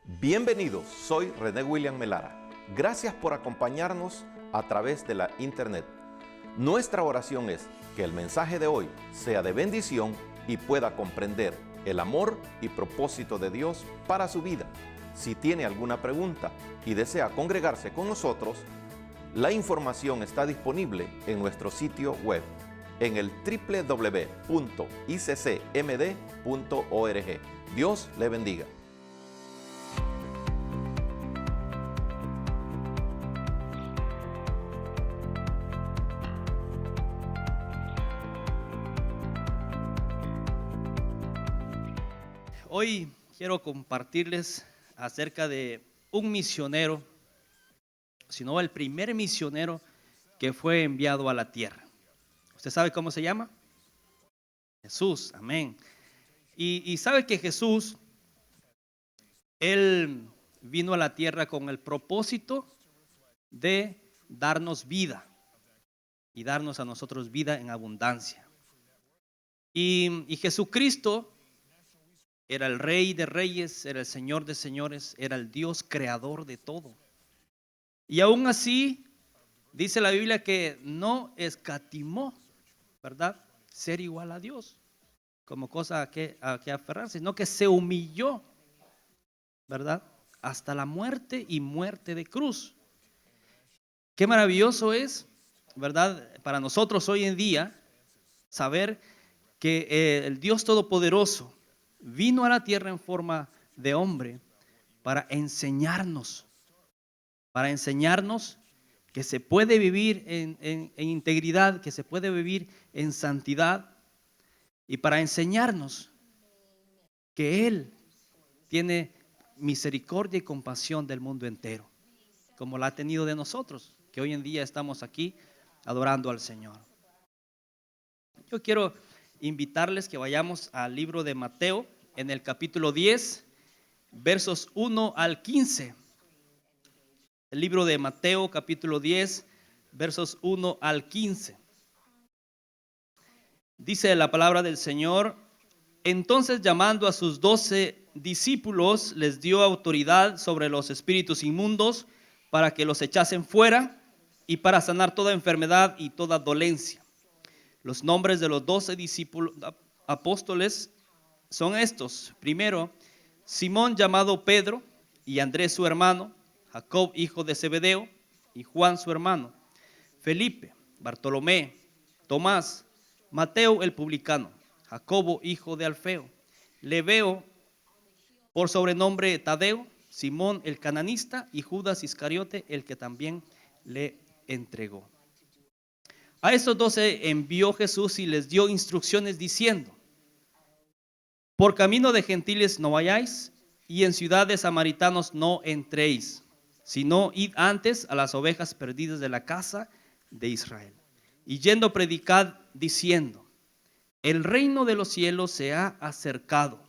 Bienvenidos, soy René William Melara. Gracias por acompañarnos a través de la internet. Nuestra oración es que el mensaje de hoy sea de bendición y pueda comprender el amor y propósito de Dios para su vida. Si tiene alguna pregunta y desea congregarse con nosotros, la información está disponible en nuestro sitio web en el www.iccmd.org. Dios le bendiga. Hoy quiero compartirles acerca de un misionero, sino el primer misionero que fue enviado a la tierra. ¿Usted sabe cómo se llama? Jesús, amén. Y sabe que Jesús, Él vino a la tierra con el propósito de darnos vida y darnos a nosotros vida en abundancia. Y Jesucristo era el Rey de Reyes, era el Señor de Señores, era el Dios creador de todo. Y aún así, dice la Biblia que no escatimó, ¿verdad?, ser igual a Dios, como cosa a que aferrarse, sino que se humilló, ¿verdad?, hasta la muerte y muerte de cruz. Qué maravilloso es, ¿verdad?, para nosotros hoy en día saber que el Dios Todopoderoso vino a la tierra en forma de hombre para enseñarnos que se puede vivir en integridad, que se puede vivir en santidad, y para enseñarnos que Él tiene misericordia y compasión del mundo entero, como la ha tenido de nosotros, que hoy en día estamos aquí adorando al Señor. Yo quiero invitarles que vayamos al libro de Mateo, en el capítulo 10, versos 1 al 15. El libro de Mateo, capítulo 10, versos 1 al 15. Dice la palabra del Señor: entonces, llamando a sus 12 discípulos, les dio autoridad sobre los espíritus inmundos para que los echasen fuera y para sanar toda enfermedad y toda dolencia. Los nombres de los 12 discípulos apóstoles son estos: primero, Simón llamado Pedro, y Andrés su hermano, Jacob hijo de Zebedeo y Juan su hermano, Felipe, Bartolomé, Tomás, Mateo el publicano, Jacobo hijo de Alfeo, Lebeo por sobrenombre Tadeo, Simón el cananista y Judas Iscariote, el que también le entregó. A estos 12 envió Jesús y les dio instrucciones diciendo: por camino de gentiles no vayáis, y en ciudad de samaritanos no entréis, sino id antes a las ovejas perdidas de la casa de Israel. Y yendo predicad diciendo: el reino de los cielos se ha acercado.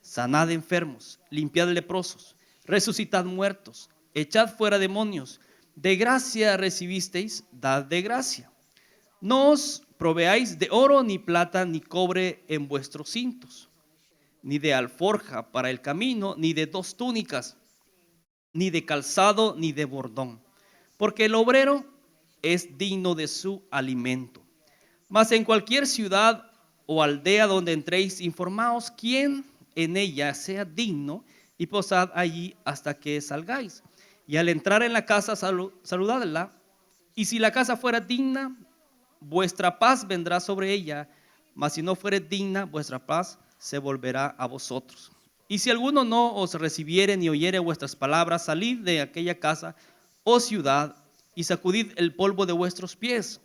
Sanad enfermos, limpiad leprosos, resucitad muertos, echad fuera demonios. De gracia recibisteis, dad de gracia. No os proveáis de oro, ni plata, ni cobre en vuestros cintos, ni de alforja para el camino, ni de 2 túnicas, ni de calzado, ni de bordón, porque el obrero es digno de su alimento. Mas en cualquier ciudad o aldea donde entréis, informaos quién en ella sea digno, y posad allí hasta que salgáis. Y al entrar en la casa, saludadla, y si la casa fuera digna, vuestra paz vendrá sobre ella, mas si no fuere digna, vuestra paz se volverá a vosotros. Y si alguno no os recibiere ni oyere vuestras palabras, salid de aquella casa o ciudad y sacudid el polvo de vuestros pies.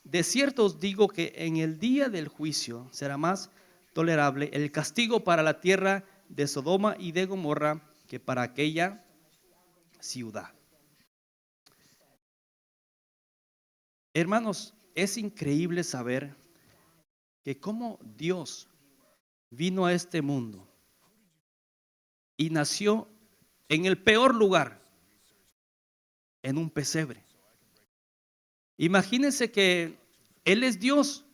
De cierto os digo que en el día del juicio será más tolerable el castigo para la tierra de Sodoma y de Gomorra que para aquella ciudad. Hermanos, es increíble saber que cómo Dios vino a este mundo y nació en el peor lugar, en un pesebre. Imagínense que Él es Dios.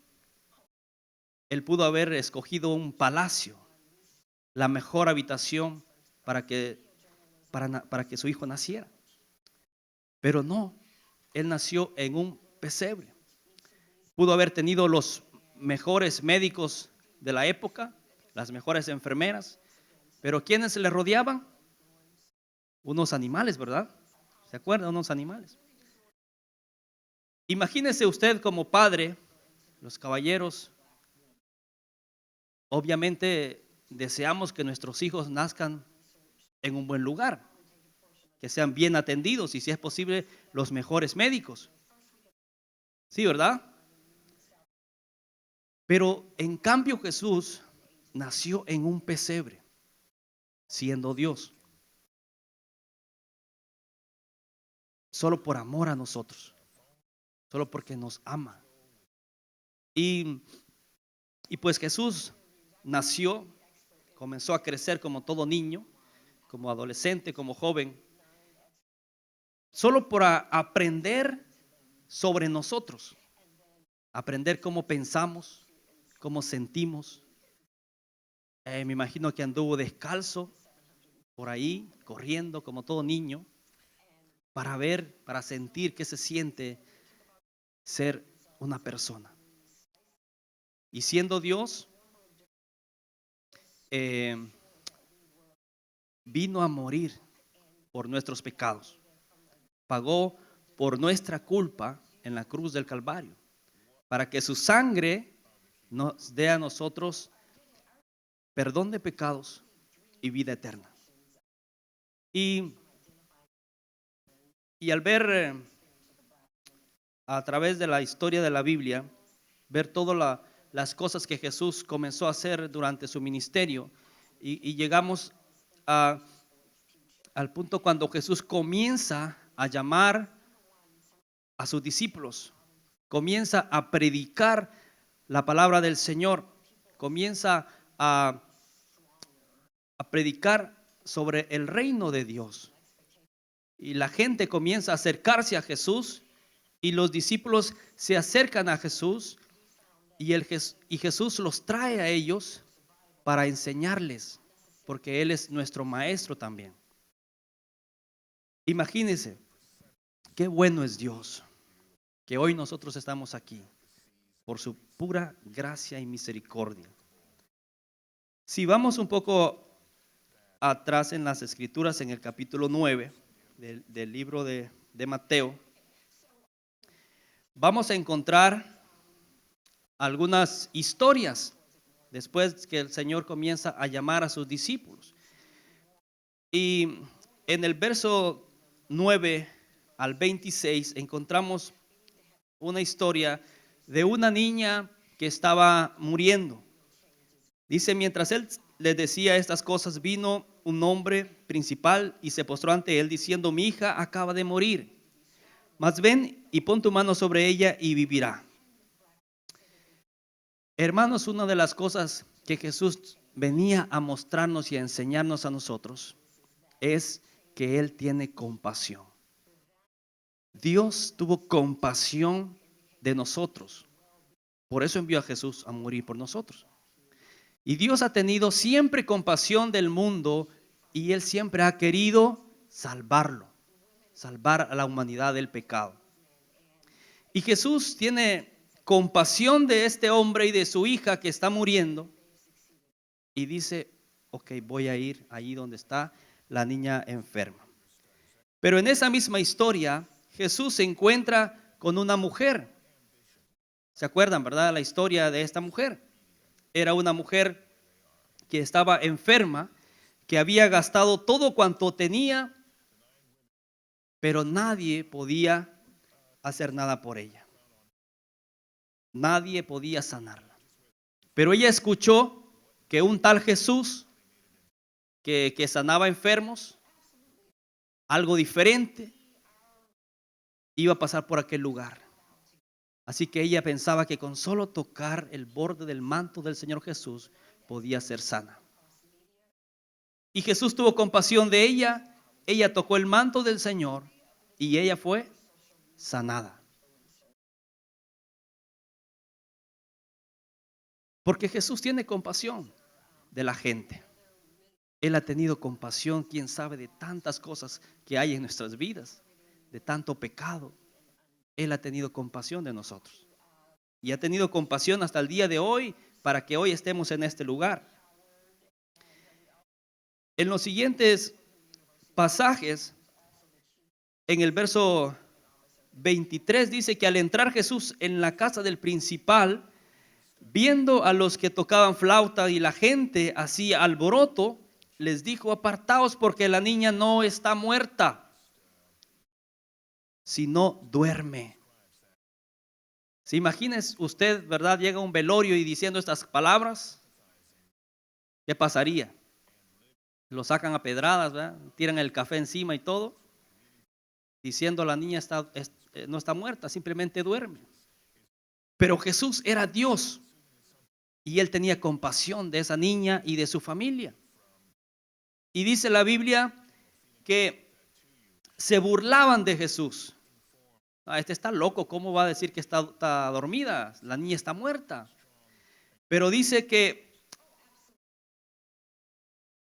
Él pudo haber escogido un palacio, la mejor habitación para que para que su hijo naciera. Pero no, él nació en un pesebre. Pudo haber tenido los mejores médicos de la época, las mejores enfermeras, pero ¿quiénes le rodeaban? Unos animales, ¿verdad? ¿Se acuerdan? Unos animales. Imagínese usted como padre, los caballeros, obviamente deseamos que nuestros hijos nazcan en un buen lugar, que sean bien atendidos y si es posible los mejores médicos. Sí, ¿verdad? Pero en cambio Jesús nació en un pesebre, siendo Dios, solo por amor a nosotros, solo porque nos ama. Y pues Jesús nació, comenzó a crecer como todo niño, como adolescente, como joven, solo por aprender sobre nosotros, aprender cómo pensamos, cómo sentimos. Me imagino que anduvo descalzo por ahí, corriendo como todo niño, para ver, para sentir qué se siente ser una persona. Y siendo Dios, vino a morir por nuestros pecados. Pagó por nuestra culpa en la cruz del Calvario, para que su sangre nos dé a nosotros perdón de pecados y vida eterna. Y al ver a través de la historia de la Biblia, ver todas las cosas que Jesús comenzó a hacer durante su ministerio, y llegamos al punto cuando Jesús comienza a llamar a sus discípulos, comienza a predicar la palabra del Señor, comienza a predicar sobre el reino de Dios. Y la gente comienza a acercarse a Jesús y los discípulos se acercan a Jesús y Jesús los trae a ellos para enseñarles, porque Él es nuestro maestro también. Imagínense, qué bueno es Dios, que hoy nosotros estamos aquí por su pura gracia y misericordia. Si vamos un poco atrás en las Escrituras, en el capítulo 9 del libro de Mateo, vamos a encontrar algunas historias después que el Señor comienza a llamar a sus discípulos. Y en el verso 9 al 26 encontramos una historia de una niña que estaba muriendo. Dice, mientras él les decía estas cosas, vino un hombre principal y se postró ante él diciendo, mi hija acaba de morir, mas ven y pon tu mano sobre ella y vivirá. Hermanos, una de las cosas que Jesús venía a mostrarnos y a enseñarnos a nosotros es que Él tiene compasión. Dios tuvo compasión de nosotros. Por eso envió a Jesús a morir por nosotros. Y Dios ha tenido siempre compasión del mundo y Él siempre ha querido salvarlo, salvar a la humanidad del pecado. Y Jesús tiene compasión de este hombre y de su hija que está muriendo y dice, ok, voy a ir allí donde está la niña enferma. Pero en esa misma historia, Jesús se encuentra con una mujer. ¿Se acuerdan, verdad? La historia de esta mujer. Era una mujer que estaba enferma, que había gastado todo cuanto tenía, pero nadie podía hacer nada por ella. Nadie podía sanarla. Pero ella escuchó que un tal Jesús que sanaba enfermos, algo diferente, iba a pasar por aquel lugar. Así que ella pensaba que con solo tocar el borde del manto del Señor Jesús podía ser sana. Y Jesús tuvo compasión de ella, ella tocó el manto del Señor y ella fue sanada. Porque Jesús tiene compasión de la gente. Él ha tenido compasión, quién sabe, de tantas cosas que hay en nuestras vidas, de tanto pecado. Él ha tenido compasión de nosotros. Y ha tenido compasión hasta el día de hoy para que hoy estemos en este lugar. En los siguientes pasajes, en el verso 23 dice que al entrar Jesús en la casa del principal, viendo a los que tocaban flauta y la gente hacía alboroto, les dijo: apartaos, porque la niña no está muerta, sino duerme. ¿Se imagina usted, verdad? Llega a un velorio y diciendo estas palabras, ¿qué pasaría? Lo sacan a pedradas, ¿verdad? Tiran el café encima y todo, diciendo la niña no está muerta, simplemente duerme. Pero Jesús era Dios y Él tenía compasión de esa niña y de su familia. Y dice la Biblia que se burlaban de Jesús. Este está loco, ¿cómo va a decir que está dormida? La niña está muerta. Pero dice que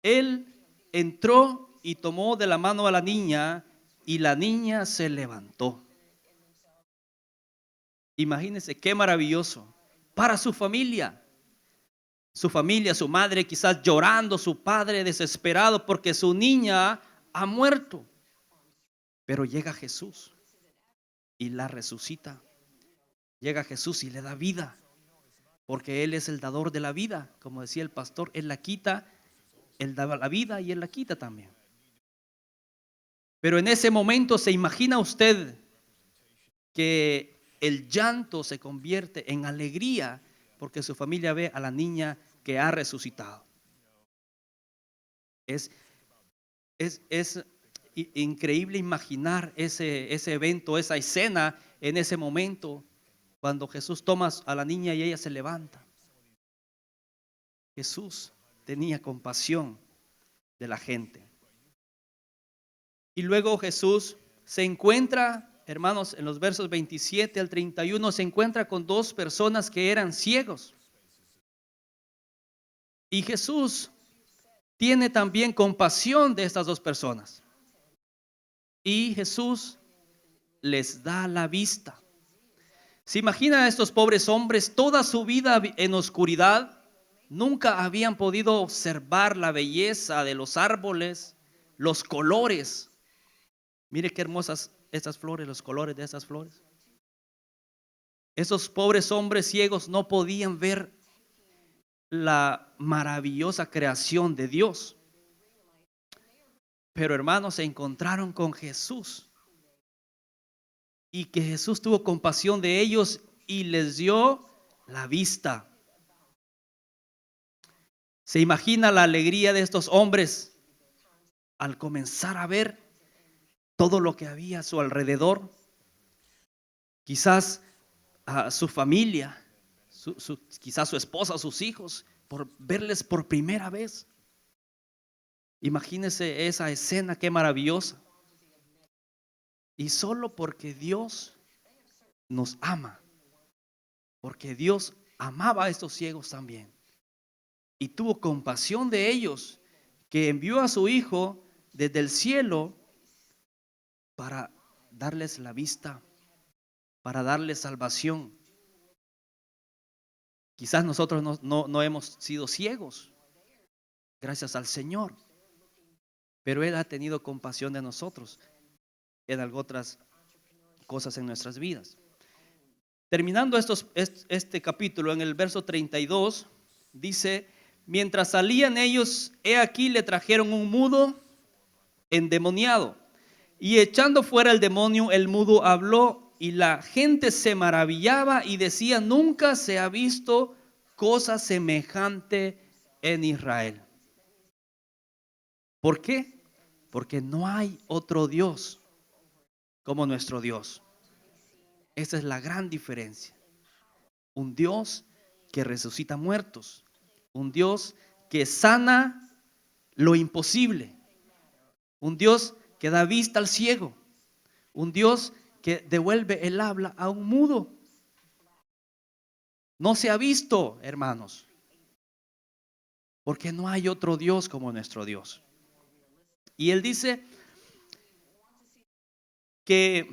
Él entró y tomó de la mano a la niña y la niña se levantó. Imagínense qué maravilloso para su familia. Su familia, su madre quizás llorando, su padre desesperado porque su niña ha muerto. Pero llega Jesús y la resucita. Llega Jesús y le da vida, porque Él es el dador de la vida. Como decía el pastor, Él la quita, Él daba la vida y Él la quita también. Pero en ese momento, ¿se imagina usted que el llanto se convierte en alegría porque su familia ve a la niña que ha resucitado? Es increíble imaginar ese evento, esa escena en ese momento, cuando Jesús toma a la niña y ella se levanta. Jesús tenía compasión de la gente. Y luego Jesús se encuentra, hermanos, en los versos 27 al 31, se encuentra con dos personas que eran ciegos. Y Jesús tiene también compasión de estas dos personas. Y Jesús les da la vista. ¿Se imaginan a estos pobres hombres toda su vida en oscuridad? Nunca habían podido observar la belleza de los árboles, los colores. Mire qué hermosas estas flores, los colores de esas flores. Esos pobres hombres ciegos no podían ver la maravillosa creación de Dios. Pero hermanos, se encontraron con Jesús. Y que Jesús tuvo compasión de ellos y les dio la vista. ¿Se imagina la alegría de estos hombres al comenzar a ver todo lo que había a su alrededor? Quizás a su familia, quizás su esposa, sus hijos, por verles por primera vez. Imagínense esa escena, qué maravillosa. Y solo porque Dios nos ama, porque Dios amaba a estos ciegos también y tuvo compasión de ellos, que envió a su Hijo desde el cielo para darles la vista, para darles salvación. Quizás nosotros no hemos sido ciegos, gracias al Señor, pero Él ha tenido compasión de nosotros en algunas otras cosas en nuestras vidas. Terminando este capítulo, en el verso 32, dice: mientras salían ellos, he aquí le trajeron un mudo endemoniado, y echando fuera el demonio, el mudo habló, y la gente se maravillaba y decía: nunca se ha visto cosa semejante en Israel. ¿Por qué? Porque no hay otro Dios como nuestro Dios. Esa es la gran diferencia. Un Dios que resucita muertos, un Dios que sana lo imposible, un Dios que da vista al ciego, un Dios que devuelve el habla a un mudo. No se ha visto, hermanos. porque no hay otro Dios como nuestro Dios. Y él dice que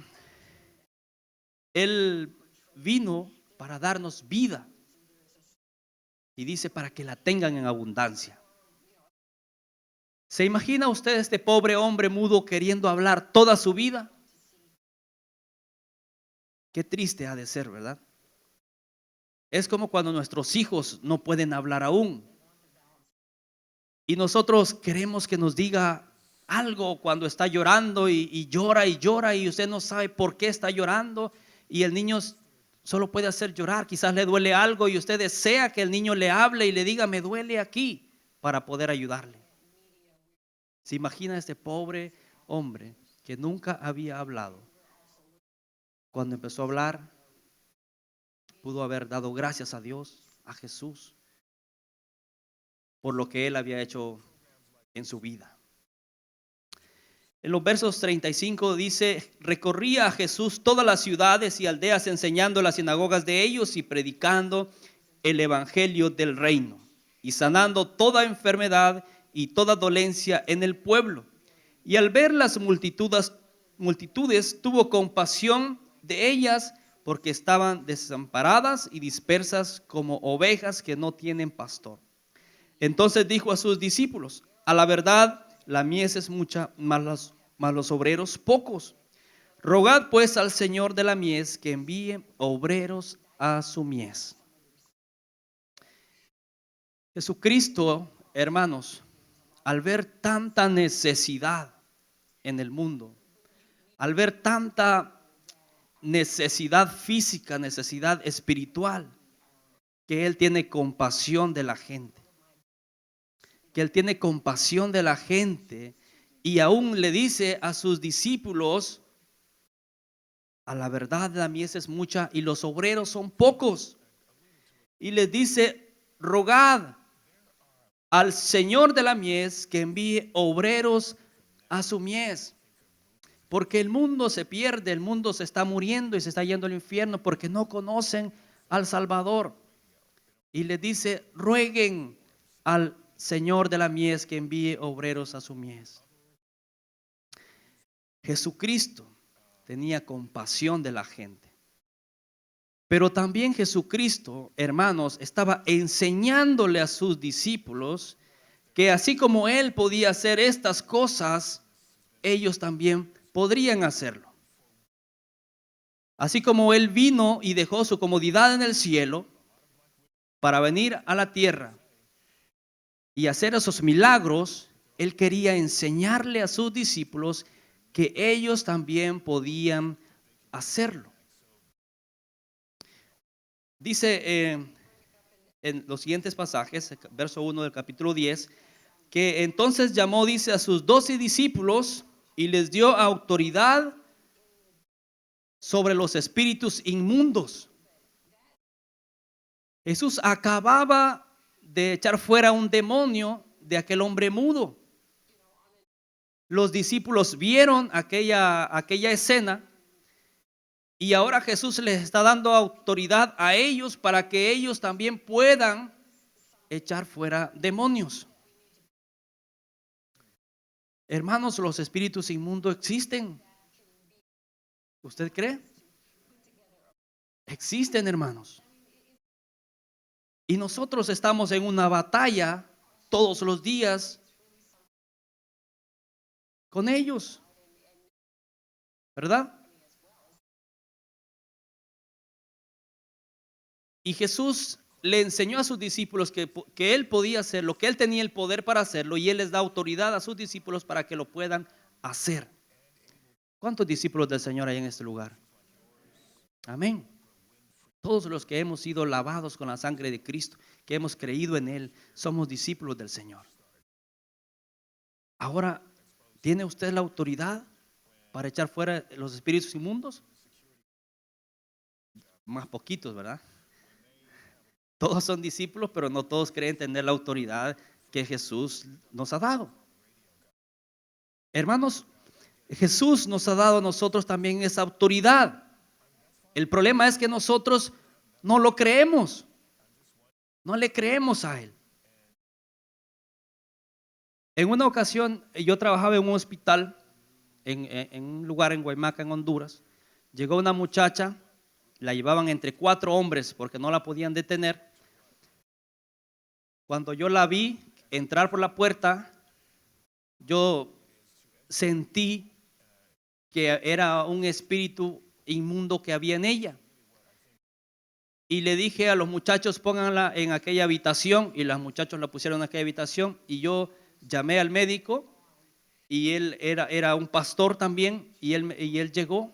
él vino para darnos vida. Y dice para que la tengan en abundancia. ¿Se imagina usted este pobre hombre mudo queriendo hablar toda su vida? Qué triste ha de ser, ¿verdad? Es como cuando nuestros hijos no pueden hablar aún. Y nosotros queremos que nos diga algo cuando está llorando y llora y llora y usted no sabe por qué está llorando y el niño solo puede hacer llorar, quizás le duele algo y usted desea que el niño le hable y le diga me duele aquí para poder ayudarle. ¿Se imagina este pobre hombre que nunca había hablado? Cuando empezó a hablar, pudo haber dado gracias a Dios, a Jesús, por lo que él había hecho en su vida. En los versos 35 dice, recorría a Jesús todas las ciudades y aldeas enseñando en las sinagogas de ellos y predicando el evangelio del reino y sanando toda enfermedad y toda dolencia en el pueblo. Y al ver las multitudes tuvo compasión de ellas porque estaban desamparadas y dispersas como ovejas que no tienen pastor. Entonces dijo a sus discípulos, a la verdad, la mies es mucha, mas los obreros pocos. Rogad pues al Señor de la mies que envíe obreros a su mies. Jesucristo, hermanos, al ver tanta necesidad en el mundo, al ver tanta necesidad física, necesidad espiritual, que Él tiene compasión de la gente. Que Él tiene compasión de la gente y aún le dice a sus discípulos, a la verdad la mies es mucha y los obreros son pocos. Y les dice, rogad al Señor de la mies que envíe obreros a su mies. Porque el mundo se pierde, el mundo se está muriendo y se está yendo al infierno porque no conocen al Salvador. Y les dice, rueguen al Señor de la mies que envíe obreros a su mies. Jesucristo tenía compasión de la gente. Pero también Jesucristo, hermanos, estaba enseñándole a sus discípulos que así como Él podía hacer estas cosas, ellos también podrían hacerlo. Así como Él vino y dejó su comodidad en el cielo para venir a la tierra y hacer esos milagros, Él quería enseñarle a sus discípulos que ellos también podían hacerlo. Dice en los siguientes pasajes, verso 1 del capítulo 10, que entonces llamó, dice, a sus 12 discípulos y les dio autoridad sobre los espíritus inmundos. Jesús acababa de echar fuera un demonio de aquel hombre mudo. Los discípulos vieron aquella escena y ahora Jesús les está dando autoridad a ellos para que ellos también puedan echar fuera demonios. Hermanos, los espíritus inmundos existen. ¿Usted cree? Existen, hermanos. Y nosotros estamos en una batalla todos los días con ellos, ¿verdad? Y Jesús le enseñó a sus discípulos que Él podía hacerlo, que Él tenía el poder para hacerlo y Él les da autoridad a sus discípulos para que lo puedan hacer. ¿Cuántos discípulos del Señor hay en este lugar? Amén. Todos los que hemos sido lavados con la sangre de Cristo, que hemos creído en Él, somos discípulos del Señor. Ahora, ¿tiene usted la autoridad para echar fuera los espíritus inmundos? Más poquitos, ¿verdad? Todos son discípulos, pero no todos creen tener la autoridad que Jesús nos ha dado. Hermanos, Jesús nos ha dado a nosotros también esa autoridad. El problema es que nosotros no lo creemos. No le creemos a Él. En una ocasión yo trabajaba en un hospital, en un lugar en Guaymaca, en Honduras. Llegó una muchacha, la llevaban entre 4 hombres porque no la podían detener. Cuando yo la vi entrar por la puerta, yo sentí que era un espíritu inmundo que había en ella. Y le dije a los muchachos, pónganla en aquella habitación, y los muchachos la pusieron en aquella habitación, y yo llamé al médico, y él era un pastor también, y él llegó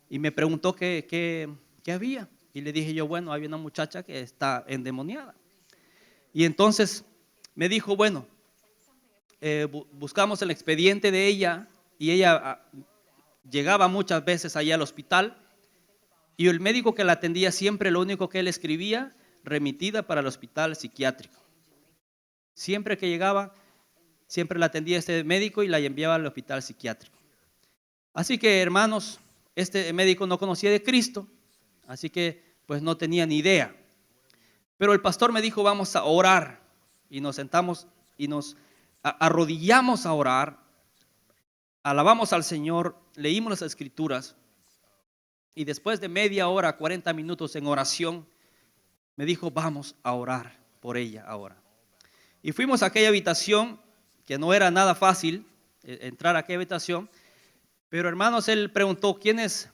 y me preguntó qué había. Y le dije yo, bueno, había una muchacha que está endemoniada. Y entonces me dijo, bueno, buscamos el expediente de ella, y ella llegaba muchas veces allá al hospital, y el médico que la atendía siempre, lo único que él escribía, remitida para el hospital psiquiátrico. Siempre que llegaba, siempre la atendía este médico y la enviaba al hospital psiquiátrico. Así que, hermanos, este médico no conocía de Cristo, así que pues no tenía ni idea. Pero el pastor me dijo, vamos a orar, y nos sentamos y nos arrodillamos a orar, alabamos al Señor, leímos las escrituras, y después de media hora, 40 minutos en oración, me dijo, vamos a orar por ella ahora. Y fuimos a aquella habitación, que no era nada fácil entrar a aquella habitación, pero hermanos, él preguntó, ¿quiénes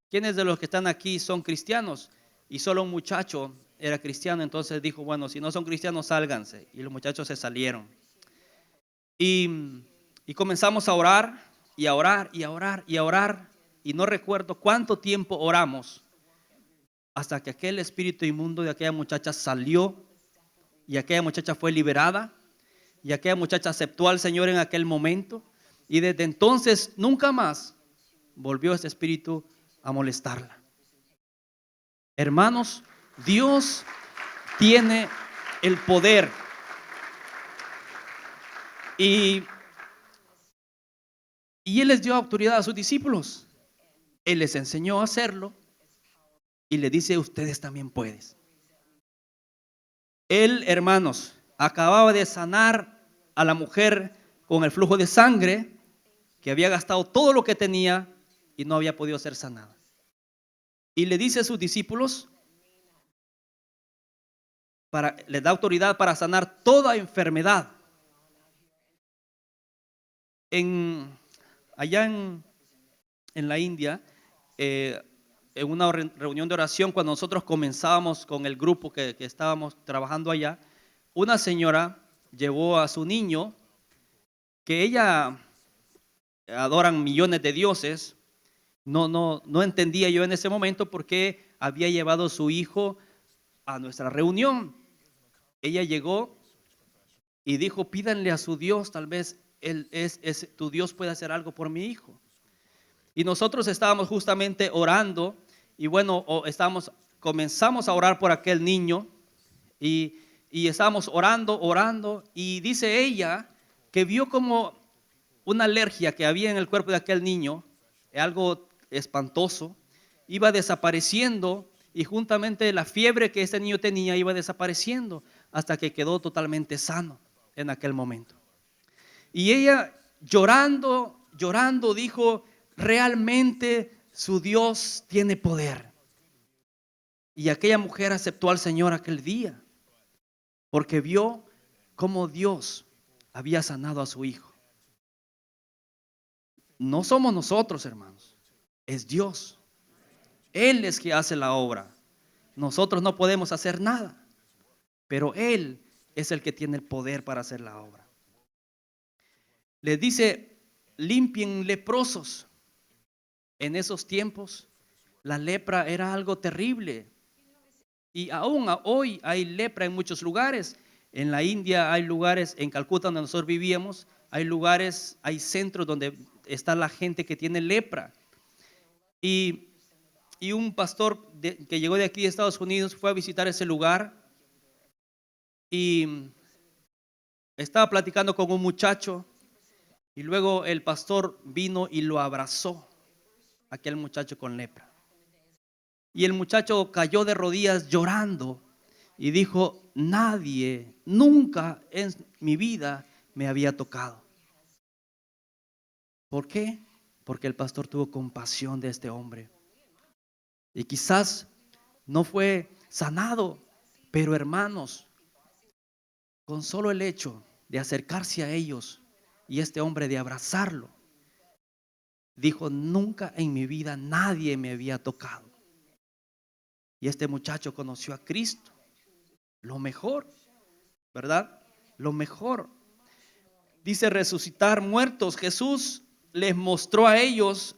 de los que están aquí son cristianos? Y solo un muchacho era cristiano. Entonces dijo, bueno, si no son cristianos, sálganse. Y los muchachos se salieron. Y comenzamos a orar, y a orar, y a orar, y a orar. Y no recuerdo cuánto tiempo oramos, hasta que aquel espíritu inmundo de aquella muchacha salió, y aquella muchacha fue liberada, y aquella muchacha aceptó al Señor en aquel momento. Y desde entonces nunca más volvió ese espíritu a molestarla. Hermanos, Dios tiene el poder. Y Él les dio autoridad a sus discípulos. Él les enseñó a hacerlo y le dice, ustedes también pueden. Él, hermanos, acababa de sanar a la mujer con el flujo de sangre, que había gastado todo lo que tenía y no había podido ser sanada. Y le dice a sus discípulos, les da autoridad para sanar toda enfermedad. Allá en la India, en una reunión de oración, cuando nosotros comenzábamos con el grupo que estábamos trabajando allá, una señora llevó a su niño, que ella adoran millones de dioses. No entendía yo en ese momento por qué había llevado a su hijo a nuestra reunión. Ella llegó y dijo, pídanle a su Dios, tal vez tu Dios puede hacer algo por mi hijo. Y nosotros estábamos justamente orando, y bueno, comenzamos a orar por aquel niño, y estábamos orando, y dice ella que vio como una alergia que había en el cuerpo de aquel niño, algo espantoso, iba desapareciendo, y juntamente la fiebre que ese niño tenía iba desapareciendo hasta que quedó totalmente sano en aquel momento. Y ella llorando dijo, realmente su Dios tiene poder. Y aquella mujer aceptó al Señor aquel día, porque vio cómo Dios había sanado a su hijo. No somos nosotros, hermanos, es Dios. Él es quien hace la obra. Nosotros no podemos hacer nada, pero Él es el que tiene el poder para hacer la obra. Les dice, limpien leprosos. En esos tiempos, la lepra era algo terrible. Y aún hoy hay lepra en muchos lugares. En la India hay lugares, en Calcuta donde nosotros vivíamos, hay lugares, hay centros donde está la gente que tiene lepra. Y un pastor que llegó de aquí de Estados Unidos fue a visitar ese lugar y estaba platicando con un muchacho, y luego el pastor vino y lo abrazó, aquel muchacho con lepra. Y el muchacho cayó de rodillas llorando y dijo, nadie, nunca en mi vida me había tocado. ¿Por qué? Porque el pastor tuvo compasión de este hombre. Y quizás no fue sanado, pero hermanos, con solo el hecho de acercarse a ellos y este hombre de abrazarlo, dijo: nunca en mi vida nadie me había tocado. Y este muchacho conoció a Cristo, lo mejor, ¿verdad? Lo mejor. Dice resucitar muertos. Jesús les mostró a ellos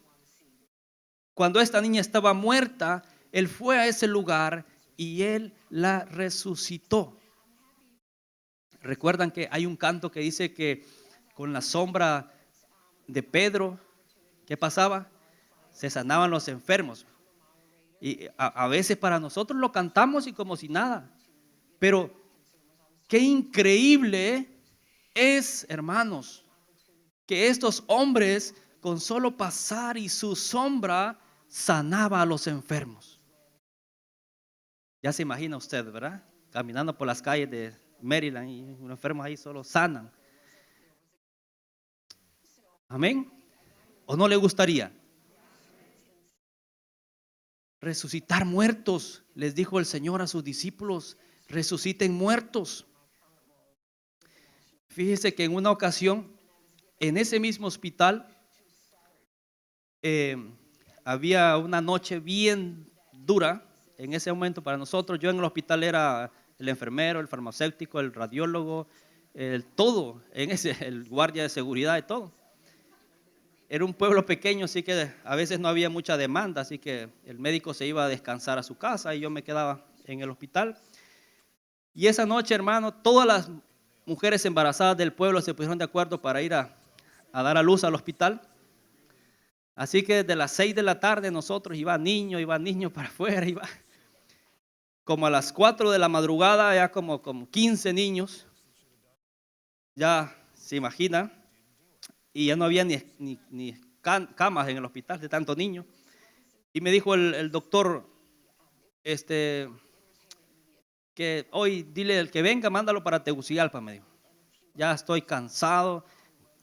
cuando esta niña estaba muerta. Él fue a ese lugar y él la resucitó. Recuerdan que hay un canto que dice que con la sombra de Pedro, ¿qué pasaba? Se sanaban los enfermos. Y a veces para nosotros lo cantamos y como si nada. Pero qué increíble es, hermanos, que estos hombres con solo pasar y su sombra sanaba a los enfermos. Ya se imagina usted, ¿verdad? Caminando por las calles de Maryland y unos enfermos ahí solo sanan. Amén. ¿O no le gustaría? Resucitar muertos, les dijo el Señor a sus discípulos: resuciten muertos. Fíjese que en una ocasión, en ese mismo hospital, había una noche bien dura en ese momento para nosotros. Yo en el hospital era el enfermero, el farmacéutico, el radiólogo, todo, el guardia de seguridad y todo. Era un pueblo pequeño, así que a veces no había mucha demanda, así que el médico se iba a descansar a su casa y yo me quedaba en el hospital. Y esa noche, hermano, todas las mujeres embarazadas del pueblo se pusieron de acuerdo para ir a dar a luz al hospital. Así que desde las 6 de la tarde nosotros iban niños para afuera, como a las 4 de la madrugada, ya como 15 niños, ya se imagina, y ya no había ni camas en el hospital de tantos niños. Y me dijo el doctor, que hoy dile al que venga, mándalo para Tegucigalpa, me dijo. Ya estoy cansado,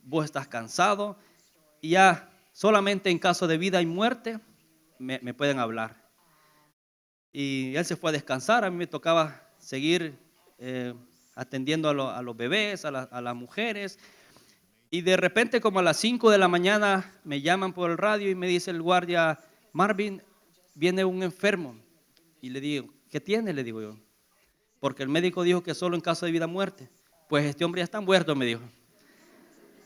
vos estás cansado, y ya solamente en caso de vida y muerte me pueden hablar. Y él se fue a descansar. A mí me tocaba seguir atendiendo a los bebés, a las mujeres. Y de repente, como a las 5 de la mañana, me llaman por el radio y me dice el guardia: Marvin, viene un enfermo. Y le digo: ¿qué tiene? Le digo yo. Porque el médico dijo que solo en caso de vida o muerte. Pues este hombre ya está muerto, me dijo.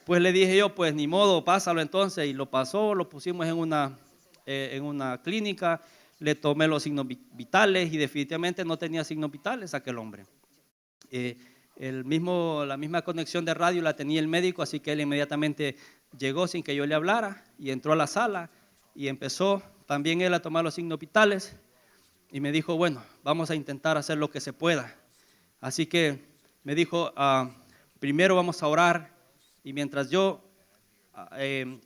Pues le dije yo: pues ni modo, pásalo entonces. Y lo pasó, lo pusimos en una clínica, le tomé los signos vitales y definitivamente no tenía signos vitales aquel hombre. La misma conexión de radio la tenía el médico, así que él inmediatamente llegó sin que yo le hablara y entró a la sala y empezó también él a tomar los signos vitales y me dijo: bueno, vamos a intentar hacer lo que se pueda. Así que me dijo: primero vamos a orar, y mientras yo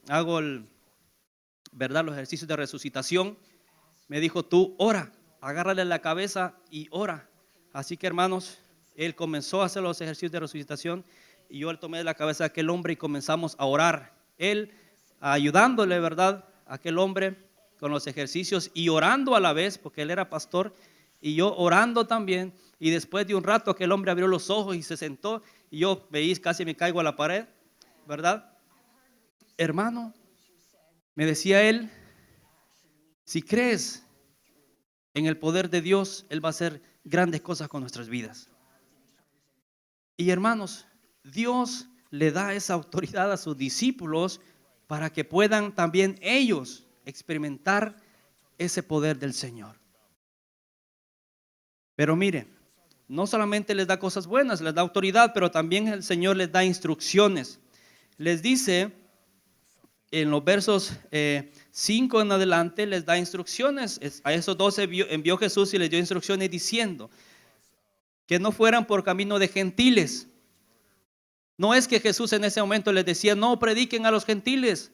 hago los ejercicios de resucitación, me dijo: tú ora, agárrale la cabeza y ora. Así que, hermanos, él comenzó a hacer los ejercicios de resucitación y yo le tomé de la cabeza a aquel hombre y comenzamos a orar. Él ayudándole, ¿verdad?, a aquel hombre con los ejercicios y orando a la vez, porque él era pastor, y yo orando también. Y después de un rato aquel hombre abrió los ojos y se sentó y yo veis, casi me caigo a la pared, ¿verdad? Hermano, me decía él: si crees en el poder de Dios, Él va a hacer grandes cosas con nuestras vidas. Y hermanos, Dios le da esa autoridad a sus discípulos para que puedan también ellos experimentar ese poder del Señor. Pero mire, no solamente les da cosas buenas, les da autoridad, pero también el Señor les da instrucciones. Les dice en los versos 5 en adelante, les da instrucciones. A esos 12 envió Jesús y les dio instrucciones diciendo que no fueran por camino de gentiles. No es que Jesús en ese momento les decía: no prediquen a los gentiles,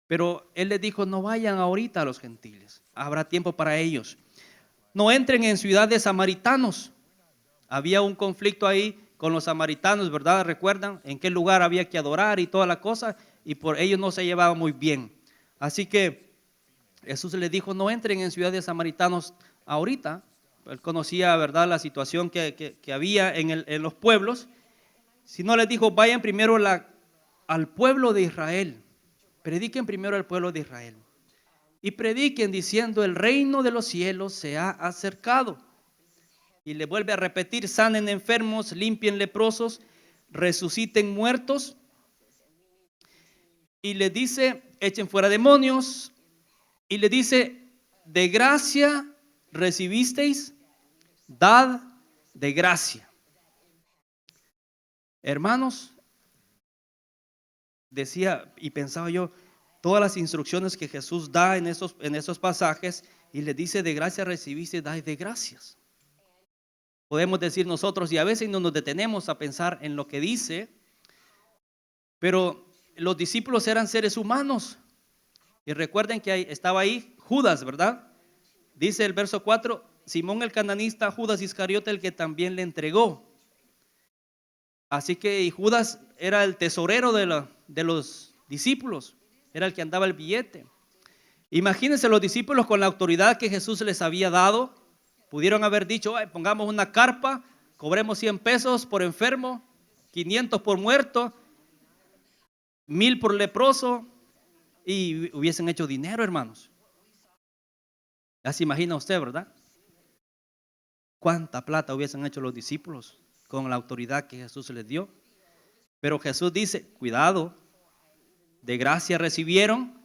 pero Él les dijo: no vayan ahorita a los gentiles, habrá tiempo para ellos. No entren en ciudades samaritanos. Había un conflicto ahí con los samaritanos, ¿verdad? ¿Recuerdan en qué lugar había que adorar y toda la cosa? Y por ellos no se llevaba muy bien. Así que Jesús les dijo, no entren en ciudades samaritanos ahorita. Él conocía, ¿verdad?, la situación que había en los pueblos. Sino les dijo, vayan primero al pueblo de Israel. Prediquen primero al pueblo de Israel. Y prediquen diciendo, el reino de los cielos se ha acercado. Y le vuelve a repetir, sanen enfermos, limpien leprosos, resuciten muertos. Y le dice, echen fuera demonios. Y le dice, de gracia recibisteis, dad de gracia. Hermanos, decía y pensaba yo, todas las instrucciones que Jesús da en esos pasajes, y le dice, de gracia recibiste, dad de gracias. Podemos decir nosotros, y a veces no nos detenemos a pensar en lo que dice, pero los discípulos eran seres humanos. Y recuerden que estaba ahí Judas, ¿verdad? Dice el verso 4, Simón el cananista, Judas Iscariote, el que también le entregó. Así que y Judas era el tesorero de los discípulos, era el que andaba el billete. Imagínense los discípulos con la autoridad que Jesús les había dado, pudieron haber dicho, ay, pongamos una carpa, cobremos 100 pesos por enfermo, 500 por muerto, 1000 por leproso, y hubiesen hecho dinero, hermanos. Ya se imagina usted, ¿verdad? ¿Cuánta plata hubiesen hecho los discípulos con la autoridad que Jesús les dio? Pero Jesús dice, cuidado, de gracia recibieron,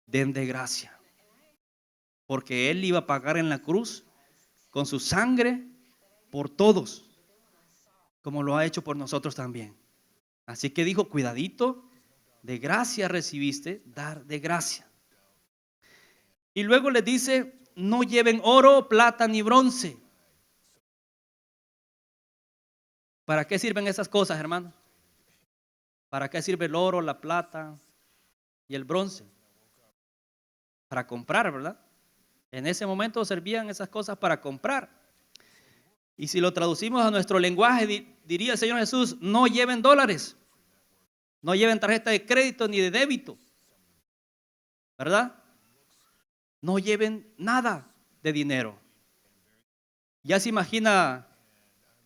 den de gracia. Porque Él iba a pagar en la cruz con su sangre por todos, como lo ha hecho por nosotros también. Así que dijo, cuidadito, de gracia recibiste, dar de gracia. Y luego les dice, no lleven oro, plata ni bronce. ¿Para qué sirven esas cosas, hermanos? ¿Para qué sirve el oro, la plata y el bronce? Para comprar, ¿verdad? En ese momento servían esas cosas para comprar. Y si lo traducimos a nuestro lenguaje, diría el Señor Jesús, no lleven dólares, no lleven tarjeta de crédito ni de débito, ¿verdad? No lleven nada de dinero. Ya se imagina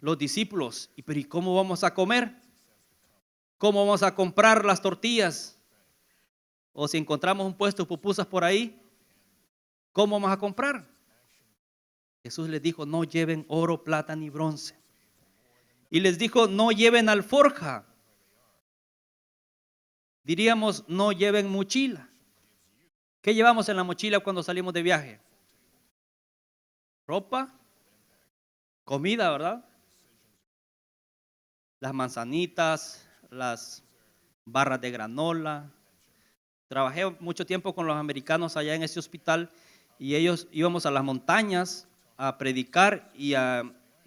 los discípulos, pero ¿y cómo vamos a comer? ¿Cómo vamos a comprar las tortillas? O si encontramos un puesto de pupusas por ahí, ¿cómo vamos a comprar? Jesús les dijo, no lleven oro, plata ni bronce. Y les dijo, no lleven alforja. Diríamos, no lleven mochila. ¿Qué llevamos en la mochila cuando salimos de viaje? Ropa, comida, ¿verdad? Las manzanitas, las barras de granola. Trabajé mucho tiempo con los americanos allá en ese hospital y ellos íbamos a las montañas a predicar y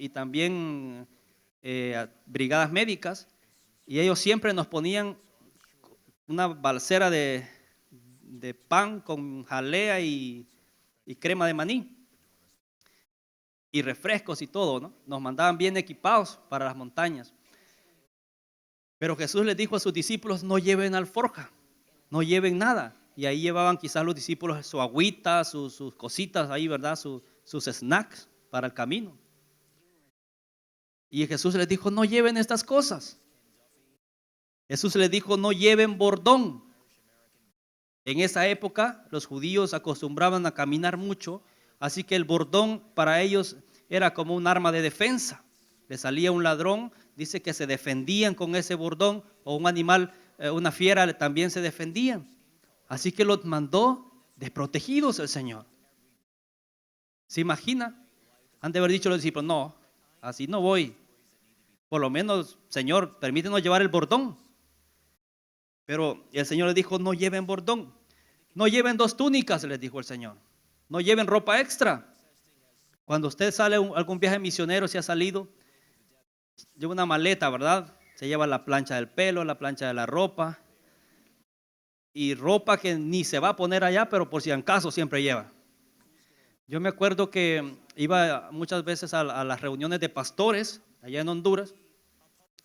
también a brigadas médicas, y ellos siempre nos ponían una balsera de pan con jalea y crema de maní y refrescos y todo, ¿no? Nos mandaban bien equipados para las montañas. Pero Jesús les dijo a sus discípulos, no lleven alforja, no lleven nada. Y ahí llevaban quizás los discípulos su agüita, sus cositas ahí, ¿verdad? Sus snacks para el camino. Y Jesús les dijo, no lleven estas cosas. Jesús les dijo, no lleven bordón. En esa época los judíos acostumbraban a caminar mucho, así que el bordón para ellos era como un arma de defensa. Le salía un ladrón, dice que se defendían con ese bordón, o un animal, una fiera también se defendían. Así que los mandó desprotegidos el Señor. ¿Se imagina? Han de haber dicho los discípulos, no, así no voy. Por lo menos, Señor, permítenos llevar el bordón. Pero el Señor les dijo, no lleven bordón. No lleven 2 túnicas, les dijo el Señor. No lleven ropa extra. Cuando usted sale a algún viaje misionero, si ha salido, lleva una maleta, ¿verdad? Se lleva la plancha del pelo, la plancha de la ropa. Y ropa que ni se va a poner allá, pero por si acaso siempre lleva. Yo me acuerdo que iba muchas veces a las reuniones de pastores allá en Honduras,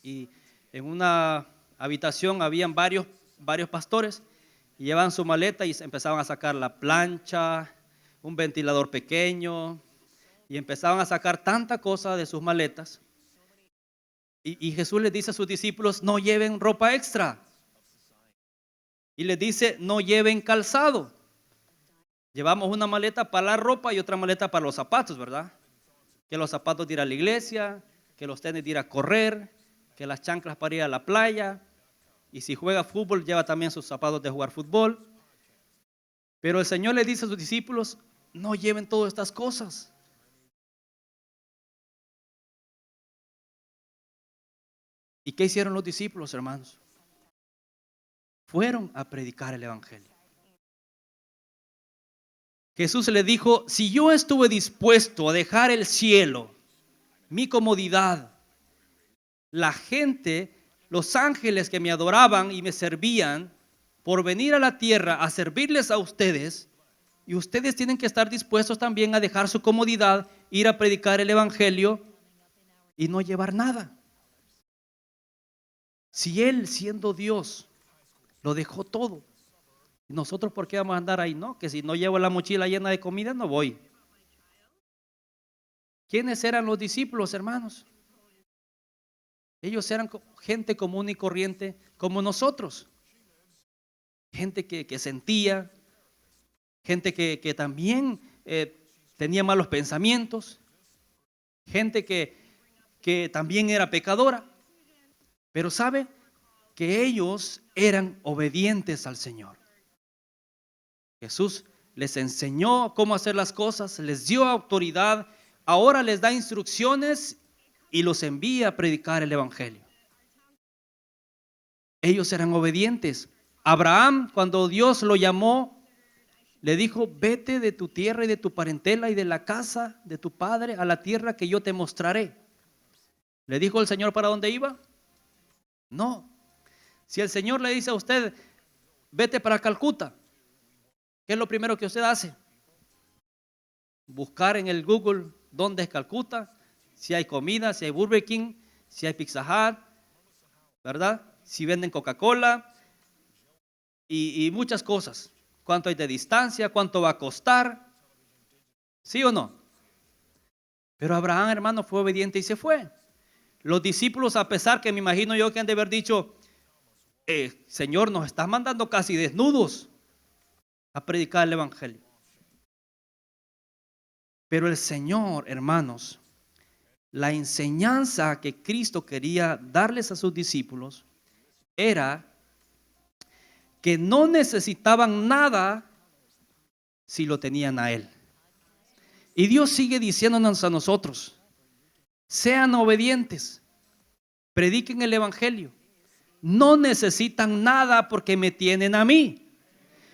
y en una habitación habían varios pastores y llevaban su maleta y empezaban a sacar la plancha, un ventilador pequeño y empezaban a sacar tanta cosa de sus maletas. Y Jesús les dice a sus discípulos, no lleven ropa extra. Y les dice, no lleven calzado. Llevamos una maleta para la ropa y otra maleta para los zapatos, ¿verdad? Que los zapatos de ir a la iglesia, que los tenis de ir a correr, que las chanclas para ir a la playa. Y si juega fútbol, lleva también sus zapatos de jugar fútbol. Pero el Señor le dice a sus discípulos, no lleven todas estas cosas. ¿Y qué hicieron los discípulos, hermanos? Fueron a predicar el evangelio. Jesús le dijo, si yo estuve dispuesto a dejar el cielo, mi comodidad, la gente, los ángeles que me adoraban y me servían, por venir a la tierra a servirles a ustedes, y ustedes tienen que estar dispuestos también a dejar su comodidad, ir a predicar el evangelio y no llevar nada. Si Él, siendo Dios, lo dejó todo, ¿nosotros por qué vamos a andar ahí? No, que si no llevo la mochila llena de comida, no voy. ¿Quiénes eran los discípulos, hermanos? Ellos eran gente común y corriente como nosotros. Gente que sentía, gente que también tenía malos pensamientos, gente que también era pecadora. Pero sabe que ellos eran obedientes al Señor. Jesús les enseñó cómo hacer las cosas, les dio autoridad, ahora les da instrucciones y los envía a predicar el evangelio. Ellos eran obedientes. Abraham, cuando Dios lo llamó, le dijo, vete de tu tierra y de tu parentela y de la casa de tu padre a la tierra que yo te mostraré. ¿Le dijo el Señor para dónde iba? No. Si el Señor le dice a usted, vete para Calcuta, ¿qué es lo primero que usted hace? Buscar en el Google dónde es Calcuta, si hay comida, si hay Burger King, si hay Pizza Hut, ¿verdad? Si venden Coca-Cola y muchas cosas. ¿Cuánto hay de distancia? ¿Cuánto va a costar? ¿Sí o no? Pero Abraham, hermano, fue obediente y se fue. Los discípulos, a pesar que me imagino yo que han de haber dicho, Señor, nos estás mandando casi desnudos a predicar el evangelio. Pero el Señor, hermanos, la enseñanza que Cristo quería darles a sus discípulos era que no necesitaban nada si lo tenían a Él. Y Dios sigue diciéndonos a nosotros, sean obedientes, prediquen el evangelio, no necesitan nada porque me tienen a mí.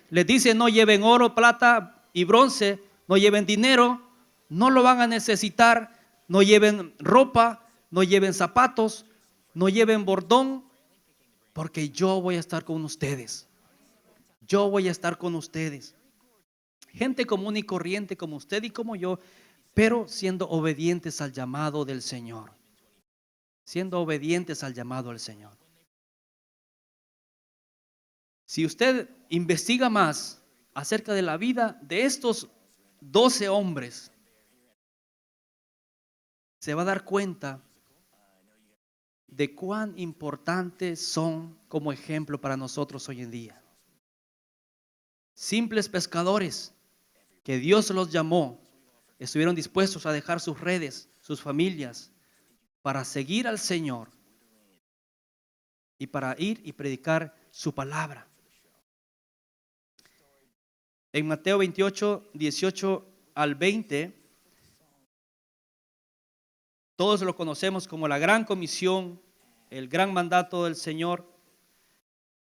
Les dice, no lleven oro, plata y bronce, no lleven dinero, no lo van a necesitar, no lleven ropa, no lleven zapatos, no lleven bordón, porque yo voy a estar con ustedes. Yo voy a estar con ustedes. Gente común y corriente como usted y como yo, pero siendo obedientes al llamado del Señor. Siendo obedientes al llamado del Señor. Si usted investiga más acerca de la vida de estos 12 hombres, se va a dar cuenta de cuán importantes son como ejemplo para nosotros hoy en día. Simples pescadores que Dios los llamó, estuvieron dispuestos a dejar sus redes, sus familias, para seguir al Señor y para ir y predicar su palabra. En Mateo 28, 18 al 20, todos lo conocemos como la gran comisión, el gran mandato del Señor,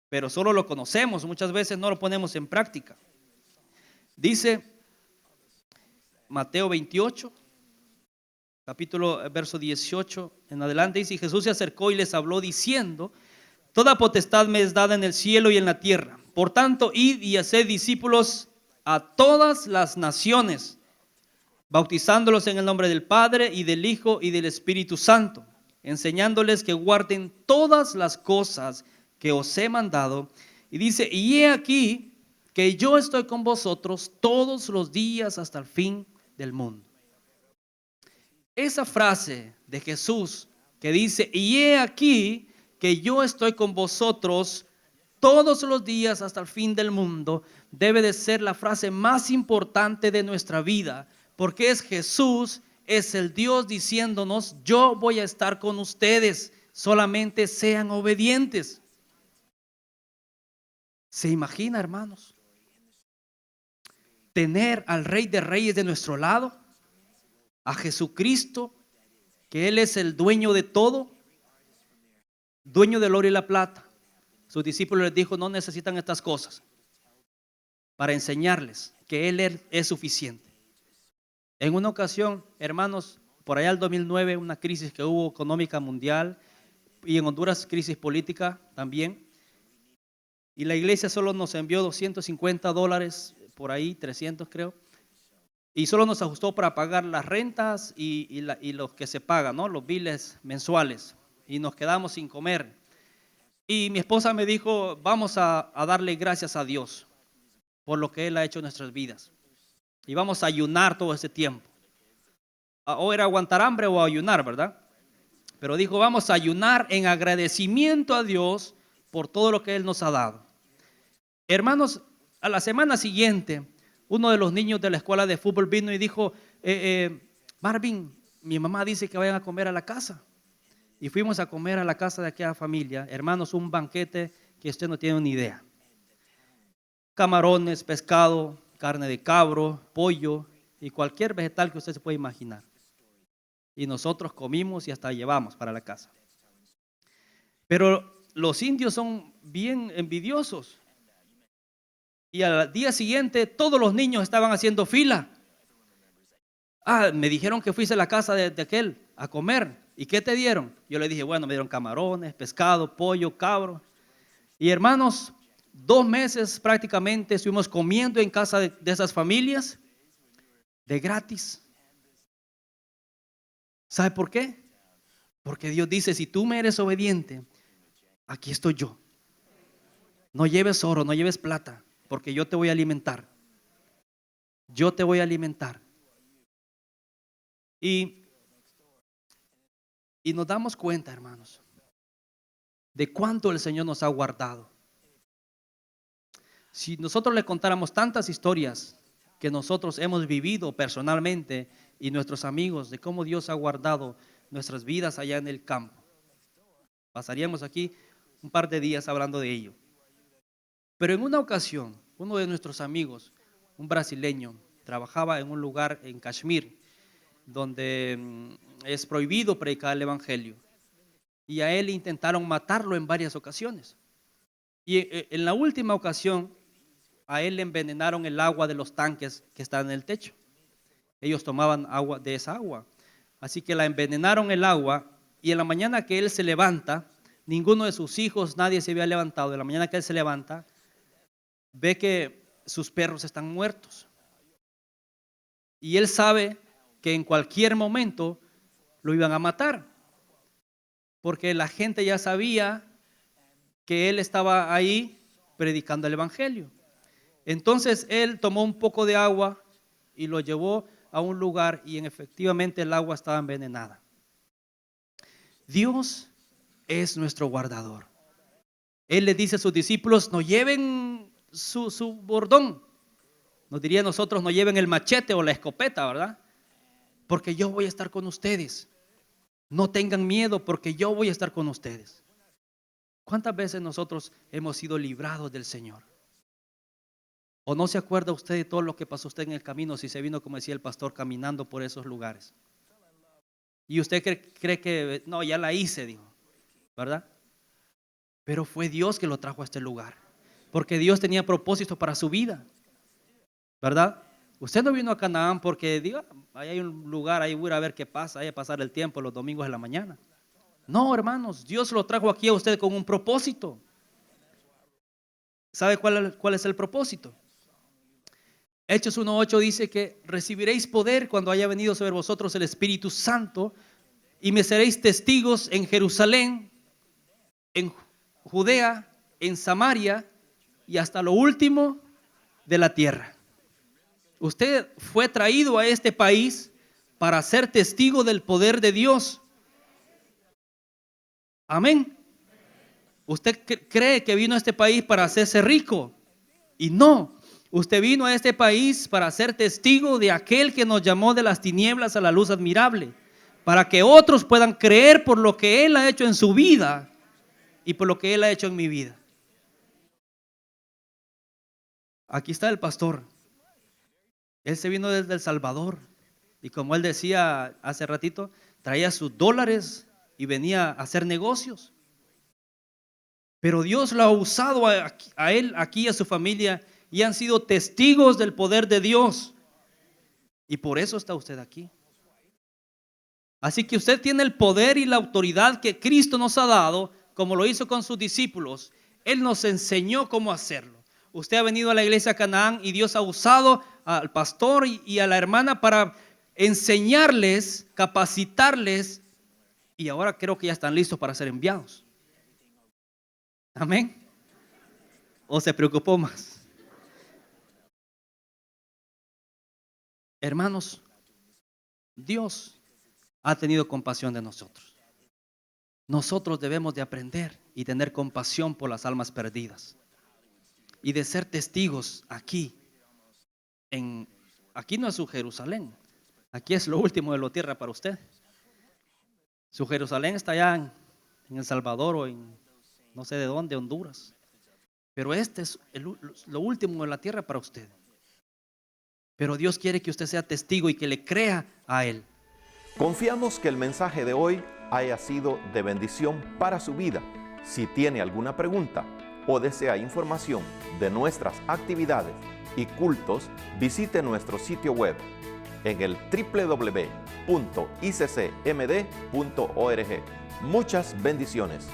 pero solo lo conocemos, muchas veces no lo ponemos en práctica. Dice Mateo 28, verso 18 en adelante, dice, y Jesús se acercó y les habló diciendo, toda potestad me es dada en el cielo y en la tierra. Por tanto, id y haced discípulos a todas las naciones, bautizándolos en el nombre del Padre y del Hijo y del Espíritu Santo, enseñándoles que guarden todas las cosas que os he mandado. Y dice, y he aquí que yo estoy con vosotros todos los días hasta el fin del mundo. Esa frase de Jesús que dice, y he aquí que yo estoy con vosotros todos los días hasta el fin del mundo, debe de ser la frase más importante de nuestra vida, porque es Jesús, es el Dios diciéndonos, yo voy a estar con ustedes, solamente sean obedientes. ¿Se imagina, hermanos? Tener al Rey de Reyes de nuestro lado, a Jesucristo, que Él es el dueño de todo, dueño del oro y la plata. Sus discípulos les dijo, no necesitan estas cosas, para enseñarles que Él es suficiente. En una ocasión, hermanos, por allá el 2009, una crisis que hubo económica mundial, y en Honduras crisis política también, y la iglesia solo nos envió $250, por ahí 300 creo, y solo nos ajustó para pagar las rentas y los que se pagan, ¿no? Los biles mensuales, y nos quedamos sin comer. Y mi esposa me dijo, vamos a darle gracias a Dios por lo que Él ha hecho en nuestras vidas. Y vamos a ayunar todo ese tiempo. O era aguantar hambre o ayunar, ¿verdad? Pero dijo, vamos a ayunar en agradecimiento a Dios por todo lo que Él nos ha dado. Hermanos, a la semana siguiente, uno de los niños de la escuela de fútbol vino y dijo, Marvin, mi mamá dice que vayan a comer a la casa. Y fuimos a comer a la casa de aquella familia. Hermanos, un banquete que usted no tiene ni idea. Camarones, pescado, carne de cabro, pollo y cualquier vegetal que usted se pueda imaginar. Y nosotros comimos y hasta llevamos para la casa. Pero los indios son bien envidiosos. Y al día siguiente todos los niños estaban haciendo fila. Me dijeron que fuiste a la casa de aquel a comer. ¿Y qué te dieron? Yo le dije, bueno, me dieron camarones, pescado, pollo, cabro. Y hermanos, 2 meses prácticamente estuvimos comiendo en casa de esas familias de gratis. ¿Sabe por qué? Porque Dios dice, si tú me eres obediente, aquí estoy yo. No lleves oro, no lleves plata, porque yo te voy a alimentar. Yo te voy a alimentar. Y nos damos cuenta, hermanos, de cuánto el Señor nos ha guardado. Si nosotros le contáramos tantas historias que nosotros hemos vivido personalmente y nuestros amigos de cómo Dios ha guardado nuestras vidas allá en el campo, pasaríamos aquí un par de días hablando de ello. Pero en una ocasión, uno de nuestros amigos, un brasileño, trabajaba en un lugar en Kashmir, donde es prohibido predicar el evangelio, y a él intentaron matarlo en varias ocasiones. Y en la última ocasión a él le envenenaron el agua de los tanques que están en el techo. Ellos tomaban agua de esa agua, así que la envenenaron el agua. Y en la mañana que él se levanta, ninguno de sus hijos, nadie se había levantado. En la mañana que él se levanta, ve que sus perros están muertos, y él sabe que en cualquier momento lo iban a matar, porque la gente ya sabía que él estaba ahí predicando el evangelio. Entonces él tomó un poco de agua y lo llevó a un lugar, y efectivamente el agua estaba envenenada. Dios es nuestro guardador. Él le dice a sus discípulos, no lleven su bordón. Nos diría nosotros, no lleven el machete o la escopeta, ¿verdad? Porque yo voy a estar con ustedes. No tengan miedo, porque yo voy a estar con ustedes. ¿Cuántas veces nosotros hemos sido librados del Señor? ¿O no se acuerda usted de todo lo que pasó usted en el camino, si se vino, como decía el pastor, caminando por esos lugares? Y usted cree que, no, ya la hice, dijo, ¿verdad? Pero fue Dios que lo trajo a este lugar, porque Dios tenía propósitos para su vida, ¿verdad? Usted no vino a Canaán porque diga, ahí hay un lugar, ahí voy a ver qué pasa, ahí a pasar el tiempo los domingos de la mañana. No, hermanos, Dios lo trajo aquí a usted con un propósito. ¿Sabe cuál es el propósito? Hechos 1:8 dice que recibiréis poder cuando haya venido sobre vosotros el Espíritu Santo, y me seréis testigos en Jerusalén, en Judea, en Samaria y hasta lo último de la tierra. Usted fue traído a este país para ser testigo del poder de Dios. Amén. Usted cree que vino a este país para hacerse rico, y no. Usted vino a este país para ser testigo de aquel que nos llamó de las tinieblas a la luz admirable, para que otros puedan creer por lo que Él ha hecho en su vida y por lo que Él ha hecho en mi vida. Aquí está el pastor. Él se vino desde El Salvador y, como él decía hace ratito, traía sus dólares y venía a hacer negocios. Pero Dios lo ha usado a él, aquí, a su familia, y han sido testigos del poder de Dios. Y por eso está usted aquí. Así que usted tiene el poder y la autoridad que Cristo nos ha dado, como lo hizo con sus discípulos. Él nos enseñó cómo hacerlo. Usted ha venido a la iglesia Canaán y Dios ha usado al pastor y a la hermana para enseñarles, capacitarles, y ahora creo que ya están listos para ser enviados. Amén. ¿O se preocupó más? Hermanos, Dios ha tenido compasión de nosotros. Nosotros debemos de aprender y tener compasión por las almas perdidas y de ser testigos aquí. Aquí no es su Jerusalén, aquí es lo último de la tierra para usted. Su Jerusalén está allá en El Salvador o en no sé de dónde, Honduras. Pero este es lo último de la tierra para usted. Pero Dios quiere que usted sea testigo y que le crea a Él. Confiamos que el mensaje de hoy haya sido de bendición para su vida. Si tiene alguna pregunta o desea información de nuestras actividades y cultos, visite nuestro sitio web en el www.iccmd.org. Muchas bendiciones.